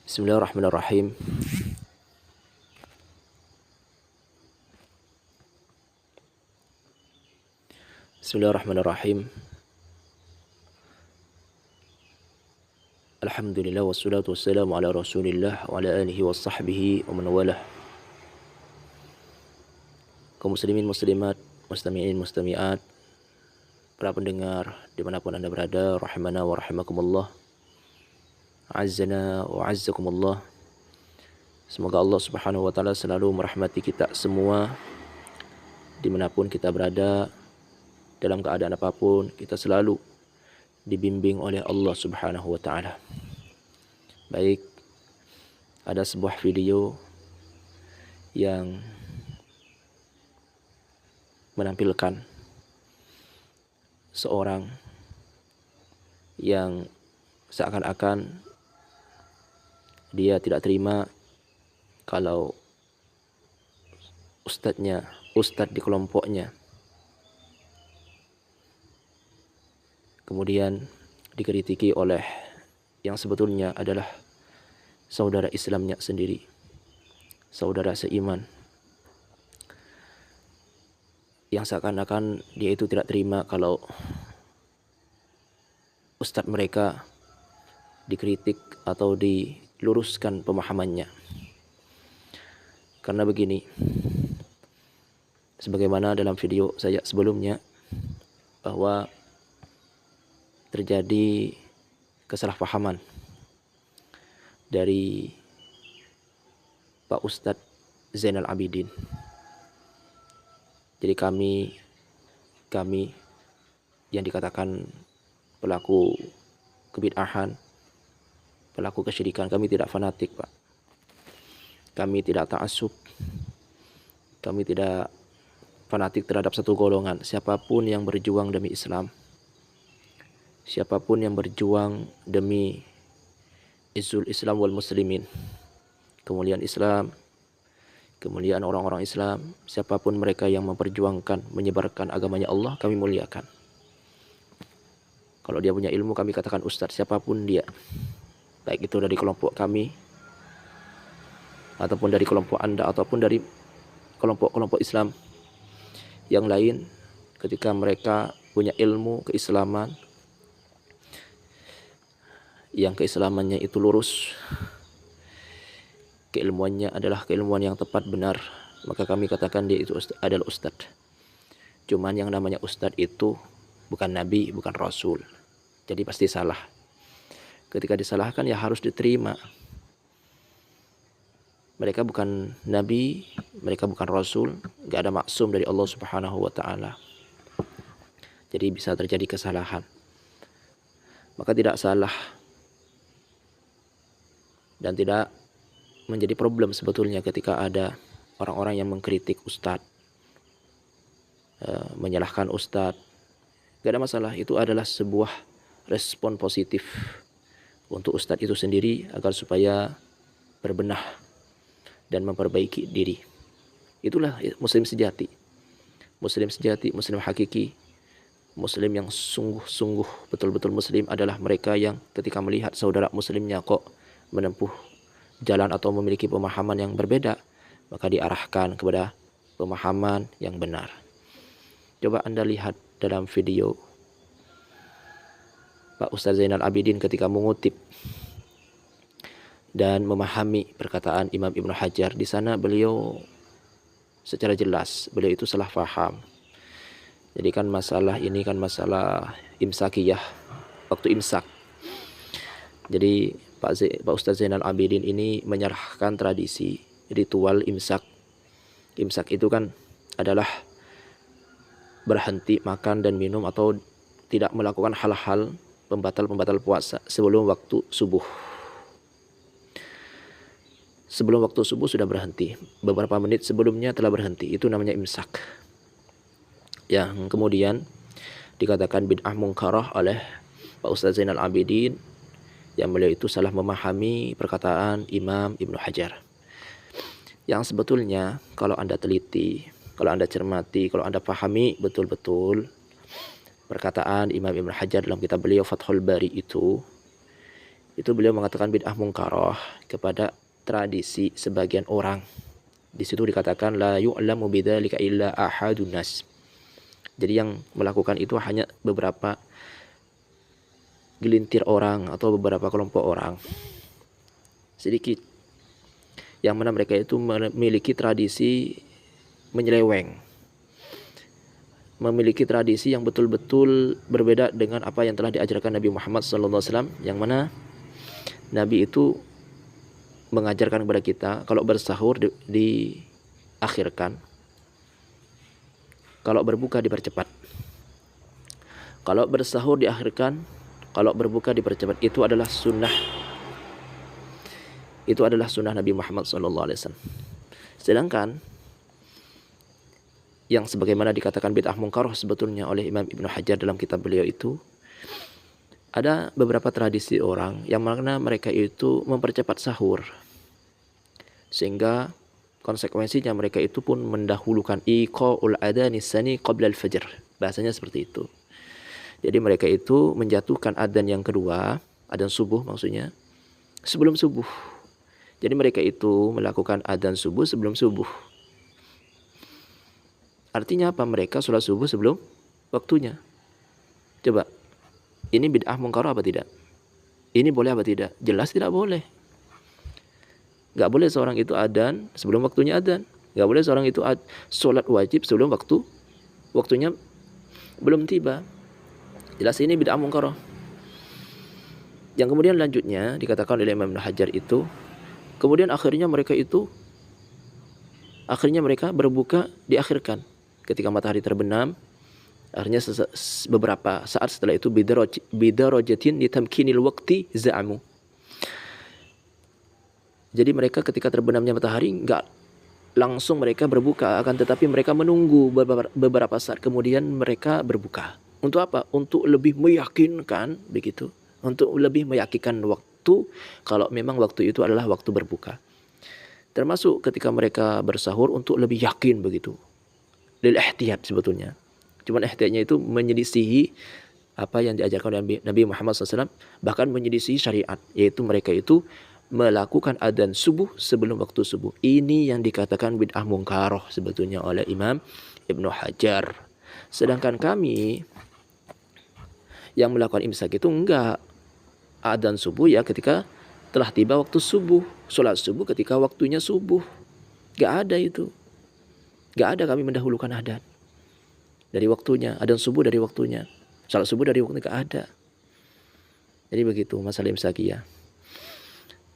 Bismillahirrahmanirrahim. Bismillahirrahmanirrahim. Alhamdulillah wassalatu wassalamu ala Rasulillah wa ala alihi wa sahbihi wa man walah. Kaum muslimin muslimat, mustami'in mustami'at, para pendengar dimanapun Anda berada, rahimana wa rahimakumullah. Azzana wa azzakumullah. Semoga Allah Subhanahu wa taala selalu merahmati kita semua dimanapun kita berada, dalam keadaan apapun kita selalu dibimbing oleh Allah Subhanahu wa taala. Baik, ada sebuah video yang menampilkan seorang yang seakan-akan dia tidak terima kalau ustadz di kelompoknya kemudian dikritiki oleh yang sebetulnya adalah saudara Islamnya sendiri, saudara seiman, yang seakan-akan dia itu tidak terima kalau ustadz mereka dikritik atau diluruskan pemahamannya. Karena begini, sebagaimana dalam video saya sebelumnya, bahwa terjadi kesalahpahaman dari Pak Ustadz Zainal Abidin. Jadi kami yang dikatakan pelaku kebid'ahan, pelaku kesyirikan, kami tidak fanatik, Pak. Kami tidak ta'assub. Kami tidak fanatik terhadap satu golongan. Siapapun yang berjuang demi Islam, siapapun yang berjuang demi izzul Islam wal muslimin, kemuliaan Islam, kemuliaan orang-orang Islam, siapapun mereka yang memperjuangkan, menyebarkan agamanya Allah, kami muliakan. Kalau dia punya ilmu, kami katakan ustadz, siapapun dia, baik itu dari kelompok kami, ataupun dari kelompok Anda, ataupun dari kelompok-kelompok Islam yang lain, ketika mereka punya ilmu keislaman, yang keislamannya itu lurus, keilmuannya adalah keilmuan yang tepat benar, maka kami katakan dia itu adalah ustadz. Cuman yang namanya ustadz itu bukan nabi, bukan rasul, jadi pasti salah. Ketika disalahkan ya harus diterima. Mereka bukan nabi, mereka bukan rasul, gak ada maksum dari Allah Subhanahu wa taala. Jadi bisa terjadi kesalahan. Maka tidak salah dan tidak menjadi problem sebetulnya ketika ada orang-orang yang mengkritik ustadz, menyalahkan ustadz. Gak ada masalah, itu adalah sebuah respon positif untuk ustadz itu sendiri agar supaya berbenah dan memperbaiki diri. Itulah muslim sejati. Muslim sejati, muslim hakiki, muslim yang sungguh-sungguh betul-betul muslim adalah mereka yang ketika melihat saudara muslimnya kok menempuh jalan atau memiliki pemahaman yang berbeda, maka diarahkan kepada pemahaman yang benar. Coba Anda lihat dalam video Pak Ustadz Zainal Abidin ketika mengutip dan memahami perkataan Imam Ibnu Hajar. Di sana beliau secara jelas, beliau itu salah paham. Jadi kan masalah ini kan masalah imsakiyah, waktu imsak. Jadi Pak Ustadz Zainal Abidin ini menyerahkan tradisi ritual imsak. Imsak itu kan adalah berhenti makan dan minum atau tidak melakukan hal-hal pembatal puasa sebelum waktu subuh. Sebelum waktu subuh sudah berhenti, beberapa menit sebelumnya telah berhenti, itu namanya imsak. Yang kemudian dikatakan bid'ah mungkarah oleh Pak Ustadz Zainal Abidin, yang beliau itu salah memahami perkataan Imam Ibnu Hajar. Yang sebetulnya kalau Anda teliti, kalau Anda cermati, kalau Anda pahami betul-betul perkataan Imam Ibnu Hajar dalam kitab beliau Fathul Bari itu itu beliau mengatakan bid'ah mungkarah kepada tradisi sebagian orang. Di situ dikatakan la yu'lamu bidzalika illa ahadun nas. Jadi yang melakukan itu hanya beberapa gelintir orang atau beberapa kelompok orang. Sedikit. Yang mana mereka itu memiliki tradisi menyeleweng. Memiliki tradisi yang betul-betul berbeda dengan apa yang telah diajarkan Nabi Muhammad SAW, yang mana Nabi itu mengajarkan kepada kita kalau bersahur diakhirkan, kalau berbuka dipercepat. Kalau bersahur diakhirkan, kalau berbuka dipercepat. Itu adalah sunnah. Itu adalah sunnah Nabi Muhammad SAW. Sedangkan yang sebagaimana dikatakan bid'ah mungkarah sebetulnya oleh Imam Ibnu Hajar dalam kitab beliau itu, ada beberapa tradisi orang yang mana mereka itu mempercepat sahur, sehingga konsekuensinya mereka itu pun mendahulukan iqa'ul adani sani qabla al-fajr. Bahasanya seperti itu. Jadi mereka itu menjatuhkan adzan yang kedua, adzan subuh maksudnya, sebelum subuh. Jadi mereka itu melakukan adzan subuh sebelum subuh. Artinya apa? Mereka sholat subuh sebelum waktunya. Coba, ini bid'ah mungkarah apa tidak? Ini boleh apa tidak? Jelas tidak boleh. Gak boleh seorang itu adzan sebelum waktunya adzan. Gak boleh seorang itu sholat wajib sebelum waktunya belum tiba. Jelas ini bid'ah mungkarah. Yang kemudian lanjutnya dikatakan oleh Imam Ibnu Hajar itu, kemudian akhirnya mereka berbuka diakhirkan ketika matahari terbenam. Akhirnya beberapa saat setelah itu bidarajatin litamkinil waqti za'amu. Jadi mereka ketika terbenamnya matahari enggak langsung mereka berbuka, akan tetapi mereka menunggu beberapa saat kemudian mereka berbuka. Untuk apa? Untuk lebih meyakinkan begitu. Untuk lebih meyakinkan waktu kalau memang waktu itu adalah waktu berbuka. Termasuk ketika mereka bersahur untuk lebih yakin begitu. Lil ihtiyat sebetulnya. Cuman ihtiyatnya itu menyelisihi apa yang diajarkan oleh Nabi Muhammad SAW, bahkan menyelisihi syariat, yaitu mereka itu melakukan adzan subuh sebelum waktu subuh. Ini yang dikatakan bid'ah mungkarah sebetulnya oleh Imam Ibnu Hajar. Sedangkan kami yang melakukan imsak itu enggak. Adzan subuh ya ketika telah tiba waktu subuh. Sholat subuh ketika waktunya subuh. Enggak ada itu. Enggak ada kami mendahulukan adzan dari waktunya, adzan subuh dari waktunya, sholat subuh dari waktunya, enggak ada. Jadi begitu masalah imsakiyah.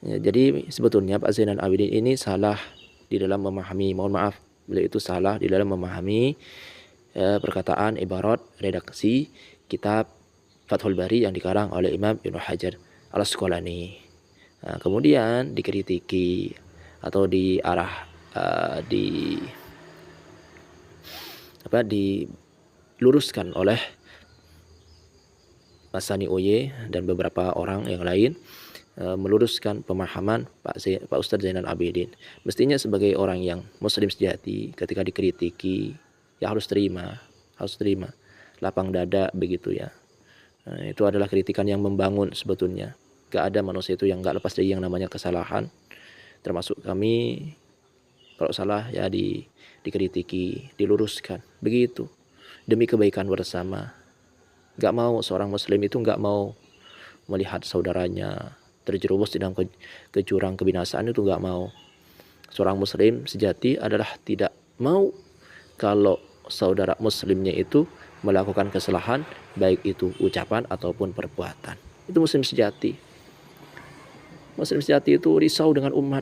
Ya, jadi sebetulnya Pak Zainal Abidin ini salah di dalam memahami, mohon maaf, beliau itu salah di dalam memahami perkataan, ibarat, redaksi kitab Fathul Bari yang dikarang oleh Imam Ibnu Hajar Al-Asqalani. Nah, kemudian dikritiki atau diluruskan oleh Mas Sani Oye dan beberapa orang yang lain, meluruskan pemahaman Pak Ustadz Zainal Abidin. Mestinya sebagai orang yang muslim sejati, ketika dikritiki ya harus terima lapang dada begitu ya. Nah, itu adalah kritikan yang membangun sebetulnya. Gak ada manusia itu yang gak lepas dari yang namanya kesalahan. Termasuk kami, kalau salah ya dikritiki, diluruskan. Begitu. Demi kebaikan bersama. Gak mau seorang muslim itu gak mau melihat saudaranya terjerumus di dalam ke jurang kebinasaan, itu gak mau. Seorang muslim sejati adalah tidak mau kalau saudara muslimnya itu melakukan kesalahan, baik itu ucapan ataupun perbuatan. Itu muslim sejati. Muslim sejati itu risau dengan umat,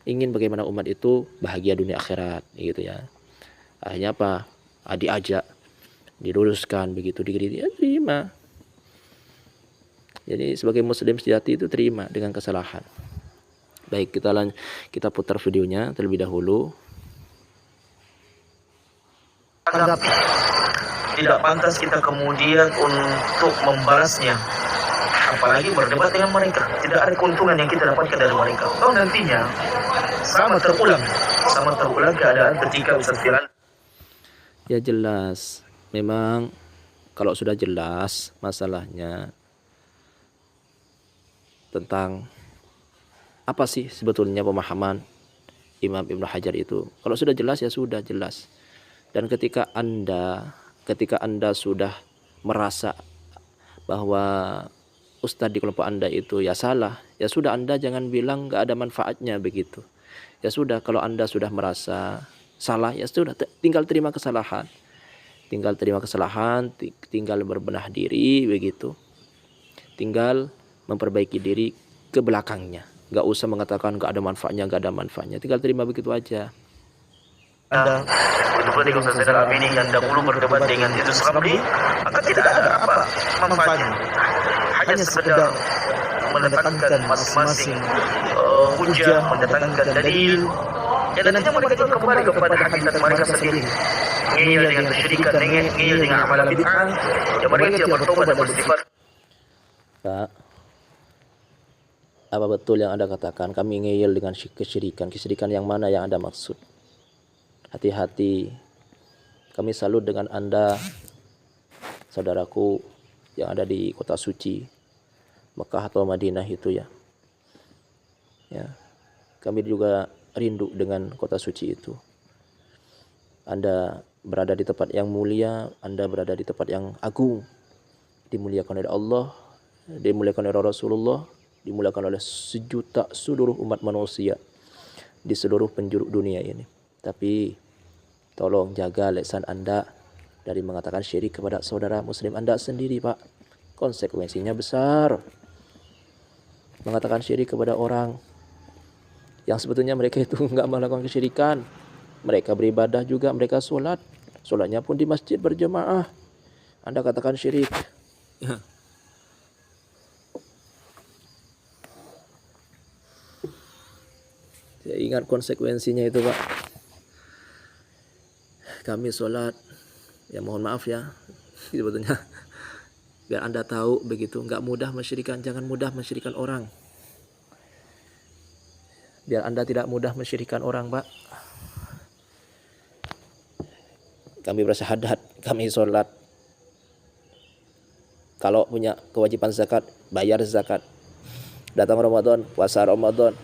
ingin bagaimana umat itu bahagia dunia akhirat gitu ya. Akhirnya apa? Diajak, diluruskan begitu, dikritik, ya terima. Jadi sebagai muslim sejati itu terima dengan kesalahan. Baik, kita putar videonya terlebih dahulu. Anggap tidak pantas kita kemudian untuk membalasnya, apalagi berdebat dengan mereka. Tidak ada keuntungan yang kita dapatkan dari mereka. Kalau nantinya sama terulang keadaan ketika Ustaz Firanda. Ya jelas, memang kalau sudah jelas masalahnya, tentang apa sih sebetulnya pemahaman Imam Ibnu Hajar itu. Kalau sudah jelas ya sudah jelas. Dan ketika Anda sudah merasa bahwa ustadz di kelompok Anda itu ya salah, ya sudah, Anda jangan bilang nggak ada manfaatnya begitu. Ya sudah, kalau Anda sudah merasa salah, ya sudah, tinggal terima kesalahan. Tinggal berbenah diri begitu. Tinggal memperbaiki diri ke belakangnya. Nggak usah mengatakan nggak ada manfaatnya. Tinggal terima begitu aja. Anda betul-betul di Ustaz Zainal Abidin yang dahulu berdebat dengan itu Sabri, maka tidak ada apa manfaatnya. Hanya sekedar mendatangkan masing-masing hujah, mendatangkan dalil, dan nanti mereka itu kembali kepada hakikat mereka sendiri. Ngeyel dengan kesyirikan, ngeyel dengan amalan bid'ah, ya mereka tidak bertobat dan beristighfar. Pak, apa betul yang Anda katakan? Kami ngeyel dengan kesyirikan. Kesyirikan yang mana yang Anda maksud? Hati-hati. Kami salut dengan Anda, saudaraku yang ada di kota suci Mekah atau Madinah itu ya. Ya. Kami juga rindu dengan kota suci itu. Anda berada di tempat yang mulia, Anda berada di tempat yang agung. Dimuliakan oleh Allah, dimuliakan oleh Rasulullah, dimuliakan oleh sejuta seluruh umat manusia di seluruh penjuru dunia ini. Tapi tolong jaga lisan Anda dari mengatakan syirik kepada saudara muslim Anda sendiri, Pak. Konsekuensinya besar. Mengatakan syirik kepada orang yang sebetulnya mereka itu enggak melakukan kesyirikan. Mereka beribadah juga, mereka sholat. Sholatnya pun di masjid berjemaah. Anda katakan syirik. Saya ingat konsekuensinya itu, Pak. Kami sholat, ya mohon maaf ya, sebetulnya biar Anda tahu begitu, nggak mudah mensyirikan, jangan mudah mensyirikan orang. Biar Anda tidak mudah mensyirikan orang, Pak. Kami bersyahadat, kami sholat. Kalau punya kewajiban zakat, bayar zakat. Datang Ramadan, puasa Ramadan.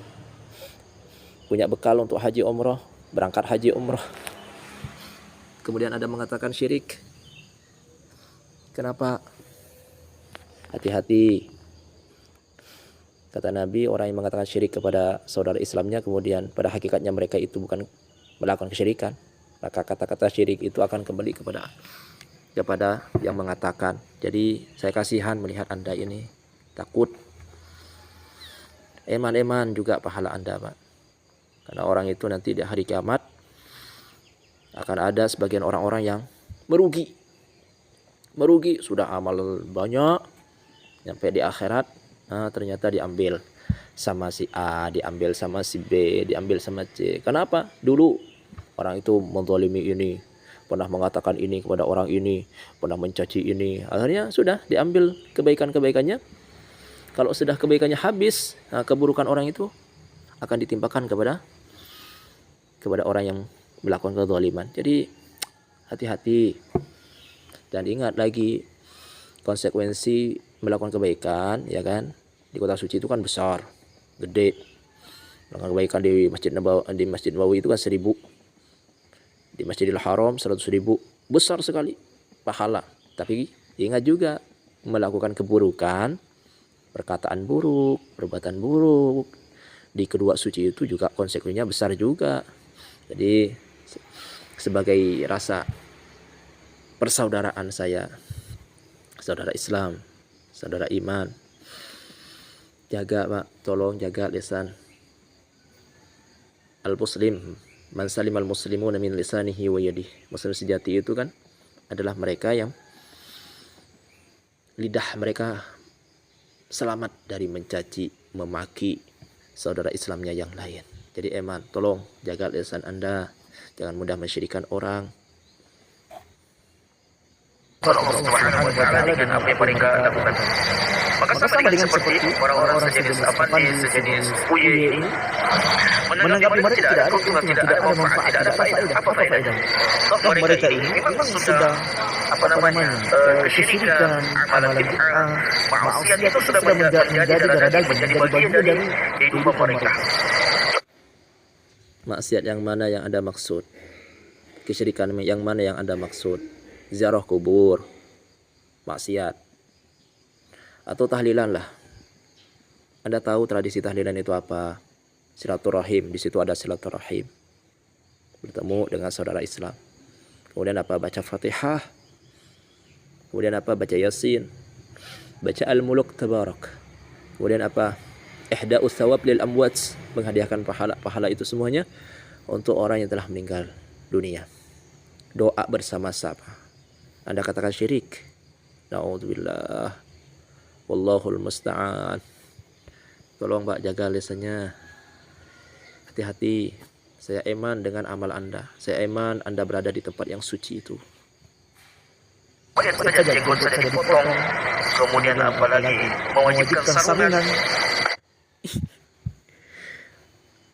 Punya bekal untuk haji umroh, berangkat haji umroh. Kemudian Anda mengatakan syirik. Kenapa? Hati-hati. Kata Nabi, orang yang mengatakan syirik kepada saudara Islamnya, kemudian pada hakikatnya mereka itu bukan melakukan kesyirikan, maka kata-kata syirik itu akan kembali kepada yang mengatakan. Jadi saya kasihan melihat Anda ini, takut. Eman-eman juga pahala Anda, Pak. Karena orang itu nanti di hari kiamat akan ada sebagian orang-orang yang merugi, sudah amal banyak, sampai di akhirat ternyata diambil sama si A, diambil sama si B, diambil sama C. Kenapa? Dulu orang itu menzalimi ini, pernah mengatakan ini kepada orang ini, pernah mencaci ini. Akhirnya sudah diambil kebaikan-kebaikannya. Kalau sudah kebaikannya habis, keburukan orang itu akan ditimpakan kepada orang yang melakukan kezaliman. Jadi hati-hati. Dan ingat lagi, konsekuensi melakukan kebaikan, ya kan, di kota suci itu kan besar, gede. Melakukan kebaikan di Masjid Nabawi itu kan 1000. Di Masjidil Haram 100.000. Besar sekali pahala. Tapi ingat juga, melakukan keburukan, perkataan buruk, perbuatan buruk di kedua suci itu juga konsekuensinya besar juga. Jadi sebagai rasa persaudaraan saya, saudara Islam, saudara iman, jaga, Pak, tolong jaga lisan. Al-muslim man salimal muslimuna min lisanihi wa yadihi. Muslim sejati itu kan adalah mereka yang lidah mereka selamat dari mencaci, memaki saudara Islamnya yang lain. Jadi eman, tolong jaga lisan Anda, jangan mudah mensyirikan orang. Allah Subhanahu wa taala dengan apa yang mereka lakukan. Maka sama dengan seperti orang-orang sejenis Avandi, sejenis Uye ini menanggapi mereka tidak ada keuntungan, tidak ada manfaat, tidak ada faedah. Apa faedahnya? Toh mereka ini memang sudah apa namanya kesyirikan, amalan bid'ah, maksiat itu sudah menjadi darah daging, menjadi bagian dari kehidupan mereka. Maksiat yang mana yang Anda maksud? Kesyirikan yang mana yang Anda maksud? Ziarah kubur, maksiat, atau tahlilan lah. Anda tahu tradisi tahlilan itu apa? Silaturahim, di situ ada silaturahim. Bertemu dengan saudara Islam. Kemudian apa? Baca Fatihah. Kemudian apa? Baca Yasin. Baca Al-Muluk Tabarak. Kemudian apa? Ihda'us thawab lil amwat, menghadiahkan pahala itu semuanya untuk orang yang telah meninggal dunia. Doa bersama-sama. Anda katakan syirik. Na'udzubillah. Wallahul musta'an. Tolong Pak jaga lisannya. Hati-hati. Saya iman dengan amal Anda. Saya iman Anda berada di tempat yang suci itu. Lihat saja jenggot saja dipotong. Kemudian apalagi mewajibkan sarungan.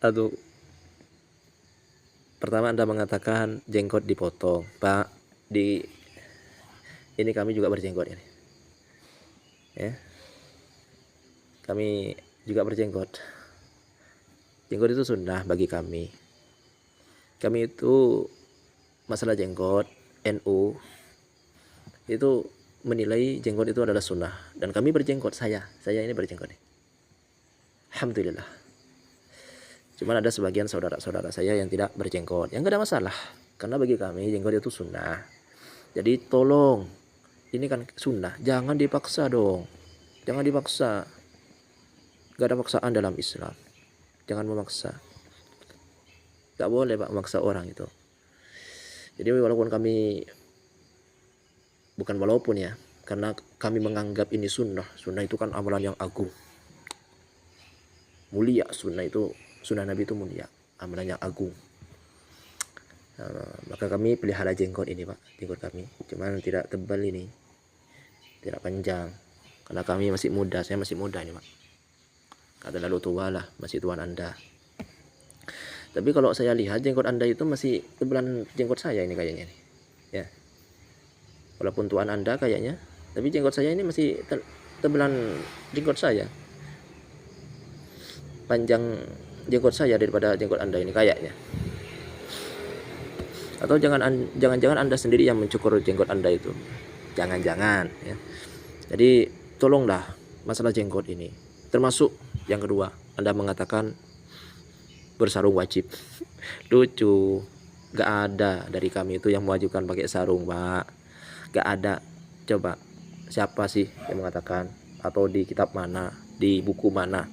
Aduh. Pertama Anda mengatakan jenggot dipotong. Pak, ini kami juga berjenggot ini. Ya. Kami juga berjenggot. Jenggot itu sunnah bagi kami. Kami itu masalah jenggot, NU itu menilai jenggot itu adalah sunnah. Dan kami berjenggot, saya ini berjenggot nih. Alhamdulillah. Cuman ada sebagian saudara-saudara saya yang tidak berjenggot. Yang gak ada masalah. Karena bagi kami jenggot itu sunnah. Jadi tolong, ini kan sunnah, jangan dipaksa dong. Jangan dipaksa. Gak ada paksaan dalam Islam. Jangan memaksa. Gak boleh Pak memaksa orang itu. Jadi walaupun kami, bukan walaupun ya, karena kami menganggap ini sunnah. Sunnah itu kan amalan yang agung. Mulia sunnah itu. Sunnah Nabi itu mulia, amalan yang agung. Maka kami pelihara jenggot ini Pak, jenggot kami. Cuman tidak tebal ini, tidak panjang. Karena kami masih muda, saya masih muda ini Pak. Kata lalu tua lah, masih tuan Anda. Tapi kalau saya lihat jenggot Anda itu masih tebalan jenggot saya ini kayaknya nih. Ya. Walaupun tuan Anda kayaknya, tapi jenggot saya ini masih tebalan jenggot saya. Panjang jenggot saya daripada jenggot Anda ini kayaknya. Atau jangan-jangan Anda sendiri yang mencukur jenggot Anda itu. Jangan-jangan ya. Jadi tolonglah masalah jenggot ini. Termasuk yang kedua, Anda mengatakan bersarung wajib. Lucu. Gak ada dari kami itu yang mewajibkan pakai sarung, Pak. Gak ada. Coba siapa sih yang mengatakan, atau di kitab mana, di buku mana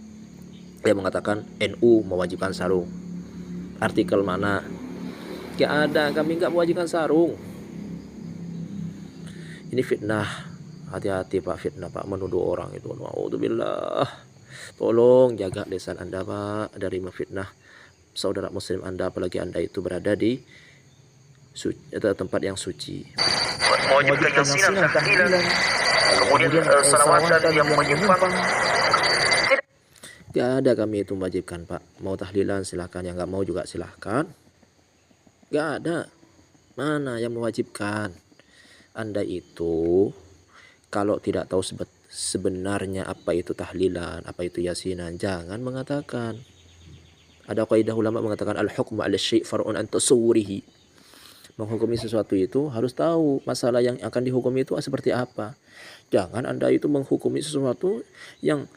dia mengatakan NU mewajibkan sarung? Artikel mana? Gak ada, kami gak mewajibkan sarung. Ini fitnah. Hati-hati Pak, fitnah Pak, menuduh orang itu. Na'udzubillah. Tolong jaga lisan Anda Pak dari memfitnah saudara muslim Anda, apalagi Anda itu berada di tempat yang suci. Mewajibkan yasinan, tahlilan, kemudian salawatan yang menyimpang. Gak ada kami itu mewajibkan Pak. Mau tahlilan silahkan, yang gak mau juga silahkan. Gak ada. Mana yang mewajibkan? Anda itu kalau tidak tahu sebenarnya apa itu tahlilan, apa itu yasinan, jangan mengatakan. Ada kaidah ulama mengatakan al-hukmu 'ala syai' far'un an tasawwurihi. Menghukumi sesuatu itu harus tahu masalah yang akan dihukumi itu seperti apa. Jangan Anda itu menghukumi sesuatu yang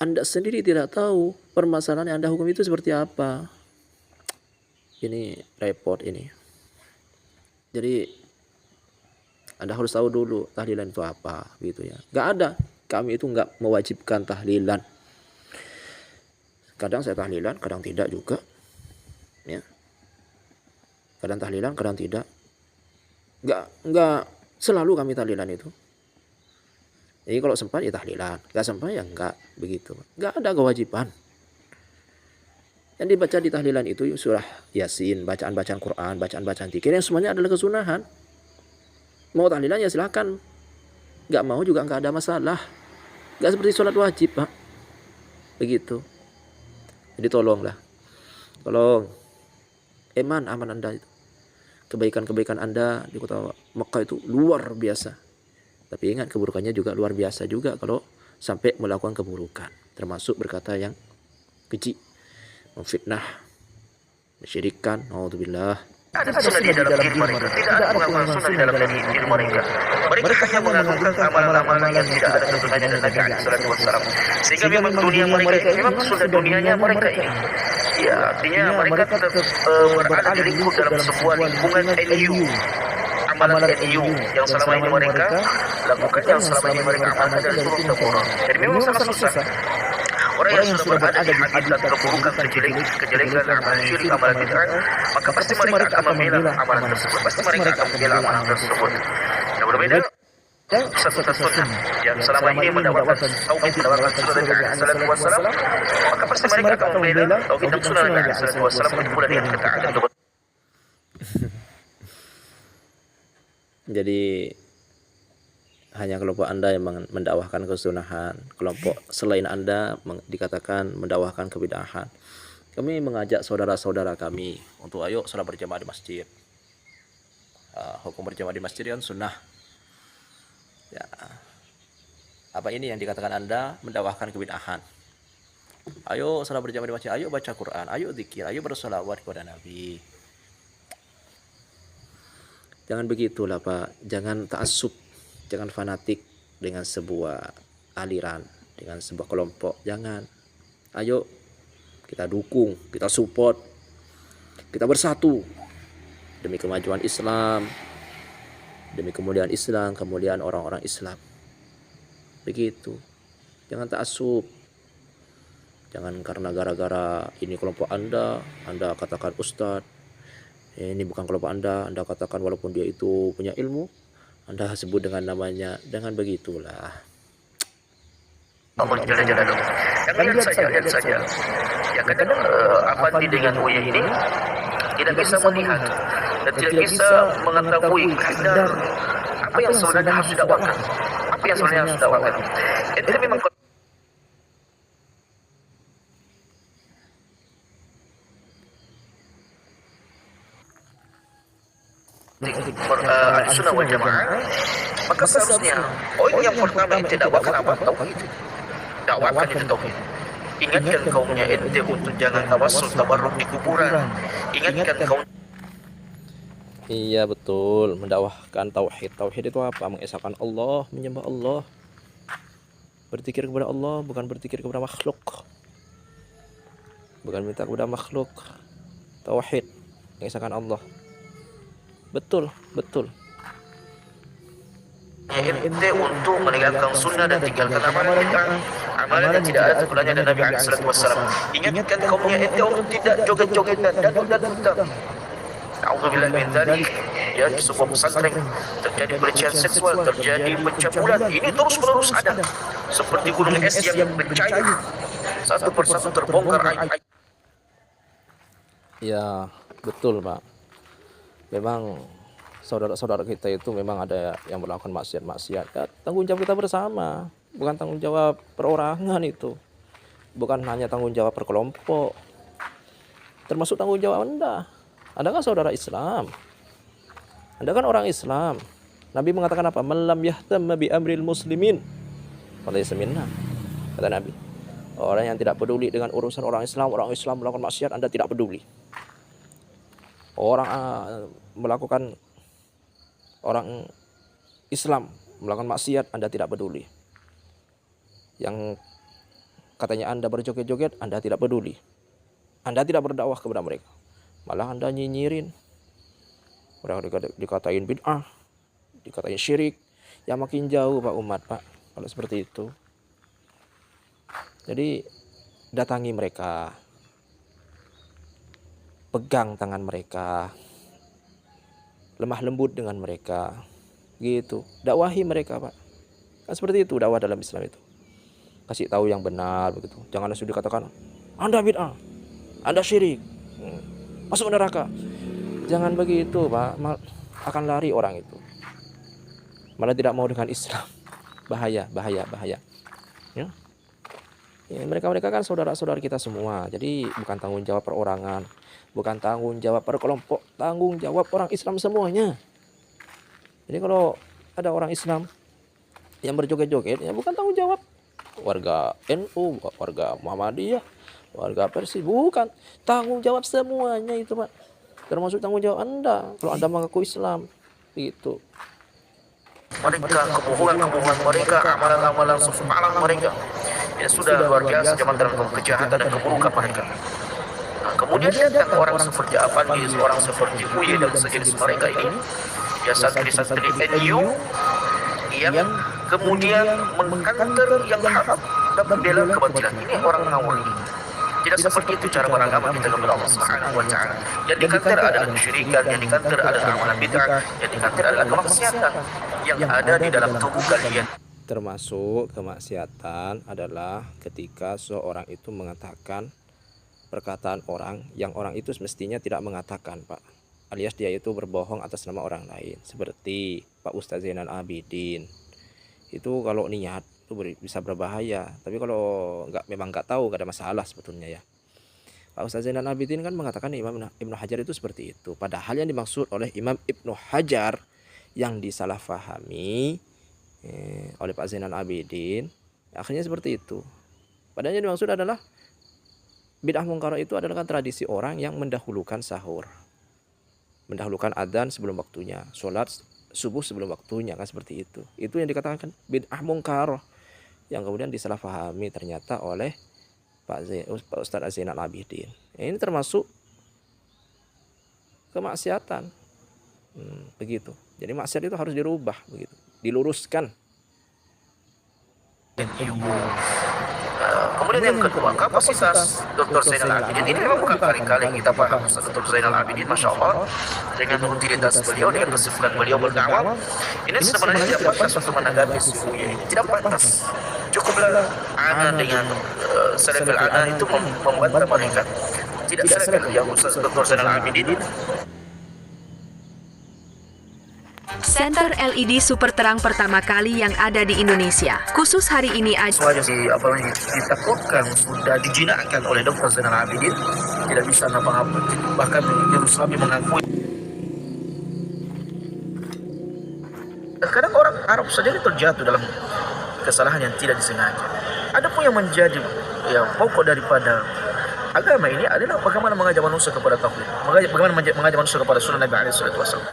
Anda sendiri tidak tahu permasalahan yang Anda hukum itu seperti apa. Ini repot ini. Jadi Anda harus tahu dulu tahlilan itu apa gitu ya. Gak ada. Kami itu gak mewajibkan tahlilan. Kadang saya tahlilan, kadang tidak juga. Ya. Kadang tahlilan, kadang tidak. Gak selalu kami tahlilan itu. Jadi kalau sempat ya tahlilan, gak sempat ya enggak, begitu. Gak ada kewajiban. Yang dibaca di tahlilan itu surah Yasin, bacaan-bacaan Quran, bacaan-bacaan zikir, yang semuanya adalah kesunahan. Mau tahlilan ya silakan, nggak mau juga nggak ada masalah. Nggak seperti sholat wajib, Pak. Begitu. Jadi tolong aman Anda itu. Kebaikan-kebaikan Anda di kota Mekah itu luar biasa. Tapi ingat, keburukannya juga luar biasa juga kalau sampai melakukan keburukan. Termasuk berkata yang keji, memfitnah, mensyirikkan, naudzubillah. Ada sunnah di dalam diri mereka. Tidak ada pengakuan sunnah di dalam diri mereka. Mereka hanya mengagungkan amalan-amalan yang tidak ada tuntunannya dari Nabi Alaihi Wasallam. Sehingga memang dunia mereka ini memang sudah dunianya mereka ini. Ya, artinya mereka tetap berada di lingkup dalam sebuah lingkungan NU. Amalan NU yang selama ini mereka lakukan, yang selama ini mereka amalkan dan turun temurun. Jadi memang sangat susah. Orang yang sudah berada di habitat keburukan, kejelekan, amalan syirik, amalan bid'ah, maka pasti mereka akan membela amalan tersebut. Pasti mereka akan membela amalan tersebut. Yang berbeda satu sunnah yang selama ini mendapatkan tauhid, mendapatkan sunnah dari Nabi Sallallahu Alaihi Wasallam, maka pasti mereka akan membela tauhid dan sunnah dari Nabi Sallallahu Alaihi Wasallam itu pula yang ketaatan. Jadi hanya kelompok Anda yang mendakwahkan kesunahan, kelompok selain Anda dikatakan mendakwahkan kebidahan. Kami mengajak saudara-saudara kami untuk ayo sholat berjamaah di masjid. Hukum berjamaah di masjid kan sunnah. Ya, apa ini yang dikatakan Anda mendakwahkan kebidahan? Ayo sholat berjamaah di masjid, ayo baca Quran, ayo zikir, ayo bersolawat kepada Nabi. Jangan begitulah Pak, jangan ta'assub, jangan fanatik dengan sebuah aliran, dengan sebuah kelompok. Jangan. Ayo kita dukung, kita support, kita bersatu demi kemajuan Islam, demi kemuliaan Islam, kemuliaan orang-orang Islam. Begitu. Jangan ta'assub. Jangan karena gara-gara ini kelompok Anda katakan ustadz. Ini bukan kelompok Anda katakan walaupun dia itu punya ilmu, Anda sebut dengan namanya. Jangan begitulah. Jangan lihat saja. Ya kadang Afandi dengan Uya ini tidak bisa melihat dan tidak bisa mengetahui kadar apa yang sebenarnya harus didakwakan. Apa yang sebenarnya harus didakwakan. Itu memang Sunnah wal Jamaah, maka seharusnya poin yang pertama yang didakwakan apa? Tauhid. Dakwakan itu tauhid. Ingatkan kaumnya ente untuk jangan tawassul tabarruk di kuburan. Ingatkan kaum. Iya betul, mendakwahkan tauhid. Tauhid itu apa? Mengesahkan Allah, menyembah Allah, berzikir kepada Allah, bukan berzikir kepada makhluk, bukan minta kepada makhluk. Tauhid, mengesahkan Allah. Betul. Ente untuk meninggalkan sunnah dan tinggalkan amalan bid'ah, amalan yang tidak ada tuntunannya dari Nabi Alaihi Wasallam. Ingatkan kaumnya ente untuk tidak joget-joget dan dandan. Alhamdulillah min dzalik. Ya, di sebuah pesantren terjadi pelecehan seksual, terjadi pencabulan. Ini terus-menerus ada. Seperti gunung es yang mencair. Satu persatu terbongkar aib. Ya, betul, Pak. Memang saudara-saudara kita itu memang ada yang melakukan maksiat-maksiat. Ya, tanggung jawab kita bersama, bukan tanggung jawab perorangan itu. Bukan hanya tanggung jawab per kelompok. Termasuk tanggung jawab Anda. Anda kan saudara Islam. Anda kan orang Islam. Nabi mengatakan apa? Man lam yahtam bi amril muslimin falaysa minna. Kata Nabi. Orang yang tidak peduli dengan urusan orang Islam melakukan maksiat, Anda tidak peduli. Orang Islam melakukan maksiat, Anda tidak peduli. Yang katanya Anda berjoget-joget, Anda tidak peduli. Anda tidak berdakwah kepada mereka. Malah Anda nyinyirin. Mereka dikatain bid'ah, dikatain syirik. Ya makin jauh Pak umat, Pak. Kalau seperti itu. Jadi datangi mereka. Pegang tangan mereka, lemah lembut dengan mereka, gitu. Dakwahi mereka, Pak. Kan seperti itu dakwah dalam Islam itu. Kasih tahu yang benar begitu. Jangan langsung dikatakan Anda bid'ah, Anda syirik, masuk neraka. Jangan begitu, Pak. Akan lari orang itu. malah tidak mau dengan Islam. Bahaya, bahaya, bahaya. Ya. Ya, mereka kan saudara-saudara kita semua. Jadi bukan tanggung jawab perorangan, bukan tanggung jawab per kelompok, tanggung jawab orang Islam semuanya. Jadi kalau ada orang Islam yang berjoget-joget, ya bukan tanggung jawab warga NU, warga Muhammadiyah, warga Persib, bukan tanggung jawab semuanya itu, Pak. Termasuk tanggung jawab Anda kalau Anda mengaku Islam, gitu. Mereka, kebohongan-kebohongan mereka, amalan-amalan sempalan mereka, ya sudah luar biasa zaman dalam kejahatan dan keburukan mereka. Nah, kemudian datang orang seperti Avandi, orang seperti Buye dan sejenis mereka ini, ya santri-santri NU yang kemudian mengkanter yang hak dan membela kebatilan. Ini orang ngawur ini. Tidak seperti itu cara beragama kita kepada Allah Subhanahu wa taala. Yang dikanter adalah kesyirikan, yang dikanter adalah amalan bid'ah, yang dikanter adalah kemaksiatan yang ada di dalam tubuh kalian. Termasuk kemaksiatan adalah ketika seorang itu mengatakan perkataan orang yang orang itu semestinya tidak mengatakan, Pak. Alias dia itu berbohong atas nama orang lain. Seperti Pak Ustadz Zainal Abidin. Itu kalau niat itu bisa berbahaya. Tapi kalau memang nggak tahu, nggak ada masalah sebetulnya ya. Pak Ustadz Zainal Abidin kan mengatakan Imam Ibnu Hajar itu seperti itu. Padahal yang dimaksud oleh Imam Ibnu Hajar yang disalahfahami oleh Pak Zainal Abidin, akhirnya seperti itu. Padahal yang dimaksud adalah bid'ah mungkar itu adalah kan tradisi orang yang mendahulukan sahur, mendahulukan adzan sebelum waktunya, sholat subuh sebelum waktunya, kan seperti itu. Itu yang dikatakan bid'ah mungkar yang kemudian disalahfahami ternyata oleh Pak Ustadz Zainal Abidin. Ini termasuk kemaksiatan. Begitu. Jadi maksiat itu harus dirubah, begitu, diluruskan. Kemudian yang kedua, kapasitas Dr. Zainal Abidin ini memang bukan kali-kali kita paham Dr. Zainal Abidin, Masya Allah, dengan rutinitas beliau, dengan kesibukan beliau berdakwah, ini sebenarnya tidak pantas untuk menanggapi suku ini. Tidak pantas. Cukuplah ana dengan Salafil Ana itu membantah mereka. Tidak seragam yang Dr. Zainal Abidin. Senter LED super terang pertama kali yang ada di Indonesia. Khusus hari ini aja. Ditakutkan, sudah dijinakkan oleh Dr. Zainal Abidin. Tidak bisa apa-apa. Bahkan Yerusalem mengakui. Kadang orang Arab saja terjatuh dalam kesalahan yang tidak disengaja. Ada pun yang menjadi pokok daripada agama ini adalah bagaimana mengajak manusia kepada tauhid, bagaimana mengajak manusia kepada sunnah Nabi SAW.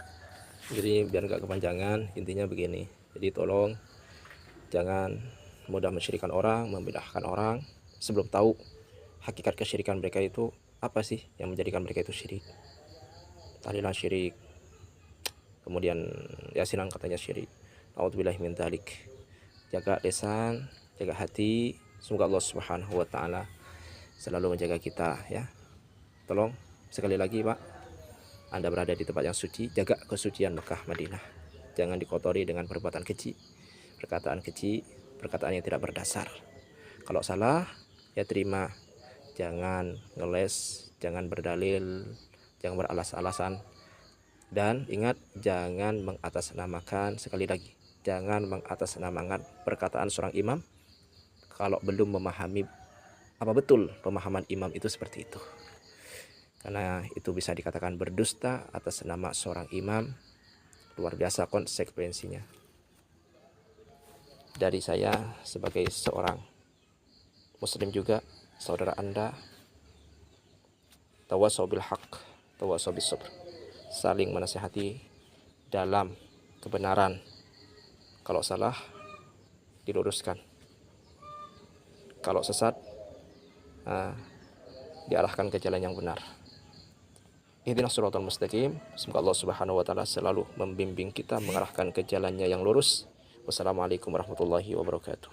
Jadi biar nggak kepanjangan, intinya begini. Jadi tolong jangan mudah mensyirikan orang, membid'ahkan orang sebelum tahu hakikat kesyirikan mereka itu apa sih yang menjadikan mereka itu syirik. Tahlilan syirik, kemudian yasinan katanya syirik. A'udzubillahi min dzalik. Jaga lisan, jaga hati. Semoga Allah Subhanahu wa taala selalu menjaga kita ya. Tolong sekali lagi, Pak, Anda berada di tempat yang suci, jaga kesucian Mekah Madinah. Jangan dikotori dengan perbuatan keji, perkataan keji, perkataan yang tidak berdasar. Kalau salah, ya terima. Jangan ngeles, jangan berdalil, jangan beralas-alasan. Dan ingat, jangan mengatasnamakan, sekali lagi, jangan mengatasnamakan perkataan seorang imam kalau belum memahami apa betul pemahaman imam itu seperti itu. Karena itu bisa dikatakan berdusta atas nama seorang imam. Luar biasa konsekuensinya. Dari saya sebagai seorang muslim juga, saudara Anda, tawassaw bil haq, tawassaw bis sabr. Saling menasihati dalam kebenaran. Kalau salah, diluruskan. Kalau sesat, diarahkan ke jalan yang benar. Ihdinas shiratal mustaqim. Semoga Allah Subhanahu wa taala selalu membimbing kita, mengarahkan ke jalannya yang lurus. Wassalamualaikum warahmatullahi wabarakatuh.